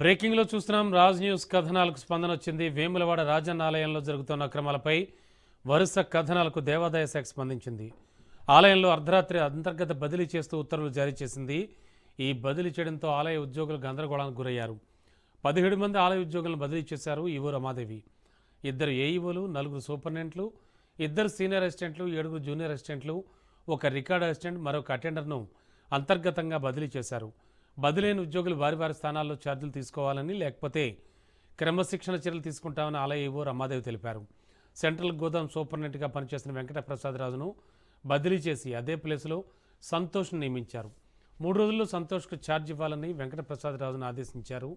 Breaking లో చూస్తున్నాం. Raj news కథనాలకు స్పందన వచ్చింది. వేములవాడ రాజన్న ఆలయంలో జరుగుతున్న అక్రమాలపై వరుస కథనాలకు దేవాదాయ శాఖ స్పందించింది. ఆలయంలో అర్ధరాత్రి అంతర్గత బదిలీ చేస్తూ ఉత్తర్వులు జారీ చేసింది. ఈ బదిలీ చేయడంతో ఆలయ ఉద్యోగులు గందరగోళానికి గురయ్యారు. 17 మంది ఆలయ ఉద్యోగులను బదిలీ చేశారు ఈవో రమాదేవి. 2 ఏఈఓలు, 4 సూపరింటెండెంట్లు, 2 సీనియర్ అసిస్టెంట్లు, 7 జూనియర్ అసిస్టెంట్లు, 1 రికార్డ్ అసిస్టెంట్, మరొక అటెండర్ను అంతర్గతంగా బదిలీ చేశారు. బదిలైన ఉద్యోగులు వారి వారి స్థానాల్లో ఛార్జీలు తీసుకోవాలని, లేకపోతే క్రమశిక్షణ చర్యలు తీసుకుంటామని ఆలయ ఈవో రమాదేవి తెలిపారు. సెంట్రల్ గోదాం సూపరింటెండెంట్గా పనిచేసిన వెంకటప్రసాదరాజును బదిలీ చేసి అదే ప్లేసులో సంతోష్ను నియమించారు. 3 రోజుల్లో సంతోష్కు ఛార్జ్ ఇవ్వాలని వెంకటప్రసాదరాజును ఆదేశించారు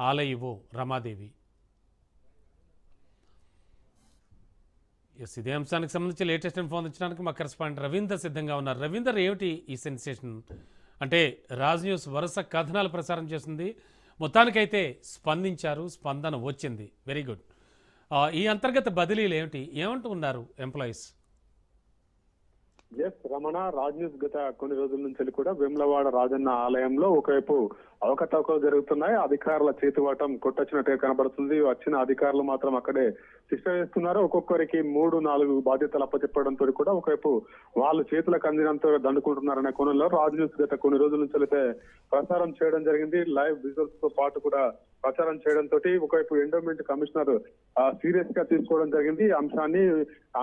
ఆలయ ఈవో రమాదేవి. ఇదే అంశానికి సంబంధించి లేటెస్ట్ ఇన్ఫో అందించడానికి మా కరెస్పాండెంట్ రవీందర్ సిద్ధంగా ఉన్నారు. రవీందర్, ఏమిటి ఈ సెన్సేషన్? అంటే రాజ్ న్యూస్ వరుస కథనాలు ప్రసారం చేసింది, మొత్తానికైతే స్పందించారు, స్పందన వచ్చింది. Very good. ఈ అంతర్గత బదిలీలు ఏమంటూ ఉన్నారు employees? S Ramana, Raj News గత కొన్ని రోజుల నుంచి కూడా వేములవాడ రాజన్న ఆలయంలో ఒకవైపు అవకతవకలు జరుగుతున్నాయి. అధికారుల చేతివాటం కొట్టొచ్చినట్టుగా కనబడుతుంది. వచ్చిన అధికారులు మాత్రం అక్కడే శిక్ష చేస్తున్నారు. ఒక్కొక్కరికి 3-4 బాధ్యతలు అప్పచెప్పడంతో కూడా ఒకవైపు వాళ్ళు చేతులకు అందినంత దండుకుంటున్నారనే కోణంలో రాజ్ న్యూస్ గత కొన్ని రోజుల నుంచి అయితే ప్రసారం చేయడం జరిగింది. లైవ్ విజువల్స్ తో పాటు కూడా ప్రచారం చేయడంతో ఒకవైపు ఎండోమెంట్ కమిషనర్ సీరియస్ గా తీసుకోవడం జరిగింది.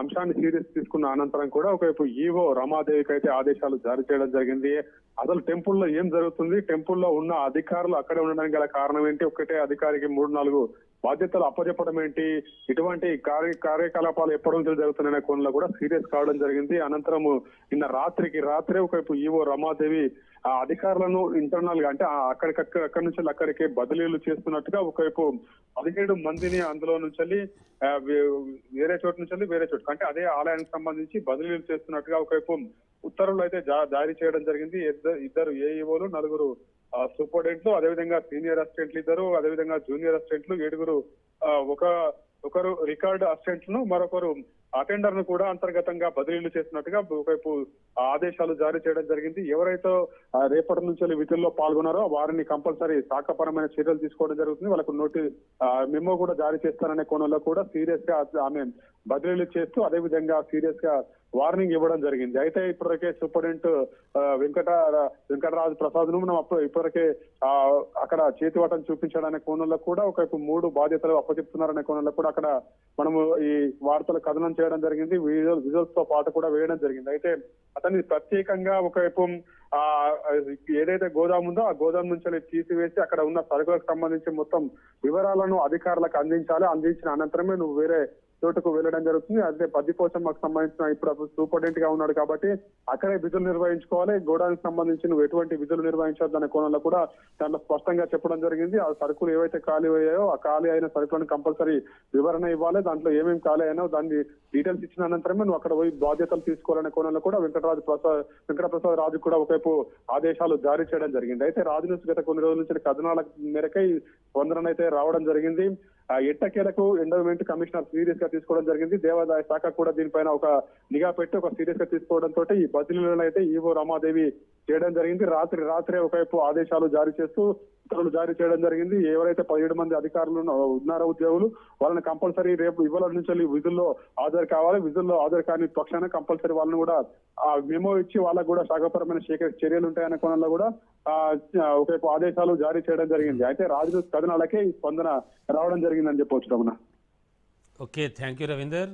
అంశాన్ని సీరియస్ తీసుకున్న అనంతరం కూడా ఒకవైపు ఈవో రమాదేవికి అయితే ఆదేశాలు జారీ చేయడం జరిగింది. అసలు టెంపుల్లో ఏం జరుగుతుంది, టెంపుల్లో ఉన్న అధికారులు అక్కడే ఉండడానికి గల కారణం ఏంటి, ఒకటే అధికారికి 3-4 బాధ్యతలు అప్పచెప్పడం ఏంటి, ఇటువంటి కార్యకలాపాలు ఎప్పటి నుంచి జరుగుతున్నాయనే కోణంలో కూడా సీరియస్ కావడం జరిగింది. అనంతరం నిన్న రాత్రే ఒకవైపు ఈవో రమాదేవి ఆ అధికారులను ఇంటర్నల్ గా అంటే అక్కడి నుంచి అక్కడికి బదిలీలు చేస్తున్నట్టుగా ఒకవైపు 17 మందిని అందులో నుంచి వేరే చోటు నుంచి వేరే చోటు అంటే అదే ఆలయానికి సంబంధించి బదిలీలు చేస్తున్నట్టుగా ఒకవైపు ఉత్తర్వులు అయితే జారీ చేయడం జరిగింది. 2 ఏఈఓలు, 4 సూపరింటెండెంట్లు, అదేవిధంగా సీనియర్ అసిస్టెంట్లు 2, అదేవిధంగా జూనియర్ అసిస్టెంట్లు 7, ఒకరు రికార్డ్ అసిస్టెంట్లను, మరొకరు అటెండర్ ను కూడా అంతర్గతంగా బదిలీలు చేసినట్టుగా ఒకవైపు ఆదేశాలు జారీ చేయడం జరిగింది. ఎవరైతే రేపటి నుంచి విధుల్లో పాల్గొన్నారో వారిని కంపల్సరీ శాఖపరమైన చర్యలు తీసుకోవడం జరుగుతుంది. వాళ్ళకు మెమో కూడా జారీ చేస్తారనే కోణంలో కూడా సీరియస్ గా ఆమె బదిలీలు చేస్తూ అదేవిధంగా సీరియస్ గా వార్నింగ్ ఇవ్వడం జరిగింది. అయితే ఇప్పటికే సూపరింటెండెంట్ వెంకటరాజు ప్రసాద్ ను మనం ఇప్పటికే అక్కడ చేతివాటం చూపించడానికి కోణంలో కూడా ఒకవైపు 3 బాధ్యతలు అప్పచెప్తున్నారనే కోణంలో కూడా అక్కడ మనము ఈ వార్తలు కథనం చేయడం జరిగింది. విజువల్స్ తో పాటు కూడా వేయడం జరిగింది. అయితే అతన్ని ప్రత్యేకంగా ఒకవైపు ఏదైతే గోదాం ఉందో ఆ గోదాం నుంచి తీసివేసి అక్కడ ఉన్న సరుకులకు సంబంధించి మొత్తం వివరాలను అధికారులకు అందించిన అనంతరమే నువ్వు వేరే చోటుకు వెళ్ళడం జరుగుతుంది. అదే బద్దిపోచమ్మకు సంబంధించిన ఇప్పుడు సూపరింటెండెంట్ గా ఉన్నాడు కాబట్టి అక్కడే విధులు నిర్వహించుకోవాలి. గోడానికి సంబంధించి నువ్వు ఎటువంటి విధులు నిర్వహించొద్దు అనే కోణంలో కూడా దాంట్లో స్పష్టంగా చెప్పడం జరిగింది. ఆ సరుకులు ఏవైతే ఖాళీ అయ్యాయో ఆ ఖాళీ అయిన సరుకులను కంపల్సరీ వివరణ ఇవ్వాలి. దాంట్లో ఏమేమి ఖాళీ అయినా దాన్ని డీటెయిల్స్ ఇచ్చిన అనంతరమే నువ్వు అక్కడ పోయి బాధ్యతలు తీసుకోవాలనే కోణంలో కూడా వెంకటప్రసాద్ రాజు కూడా ఒకవైపు ఆదేశాలు జారీ చేయడం జరిగింది. అయితే రాజు న్యూస్ గత కొన్ని రోజుల నుంచి కథనాల మేరకై స్పందనైతే రావడం జరిగింది. ఎట్టకేలకు ఎండోమెంట్ కమిషనర్ సీరియస్ గా తీసుకోవడం జరిగింది. దేవాదాయ శాఖ కూడా దీనిపైన ఒక నిఘా పెట్టి ఒక సీరియస్ గా తీసుకోవడంతో ఈ బదిలీలను అయితే ఈవో రమాదేవి చేయడం జరిగింది. రాత్రే ఒకవైపు ఆదేశాలు జారీ చేస్తూ ఉత్తర్వులు జారీ చేయడం జరిగింది. ఎవరైతే 17 మంది అధికారులు ఉన్నారో ఉద్యోగులు వాళ్ళని కంపల్సరీ రేపు ఇవాళ నుంచి విధుల్లో హాజరు కావాలి. విధుల్లో హాజరు కాని పక్షాన కంపల్సరీ వాళ్ళని కూడా మెమో ఇచ్చి వాళ్ళకు కూడా శాఖపరమైన చర్యలు ఉంటాయనే కోణంలో కూడా ఒకవైపు ఆదేశాలు జారీ చేయడం జరిగింది. అయితే రాజు కథనాలకే ఈ స్పందన రావడం జరిగిందని చెప్పవచ్చు Ramana. Okay, thank you Ravinder.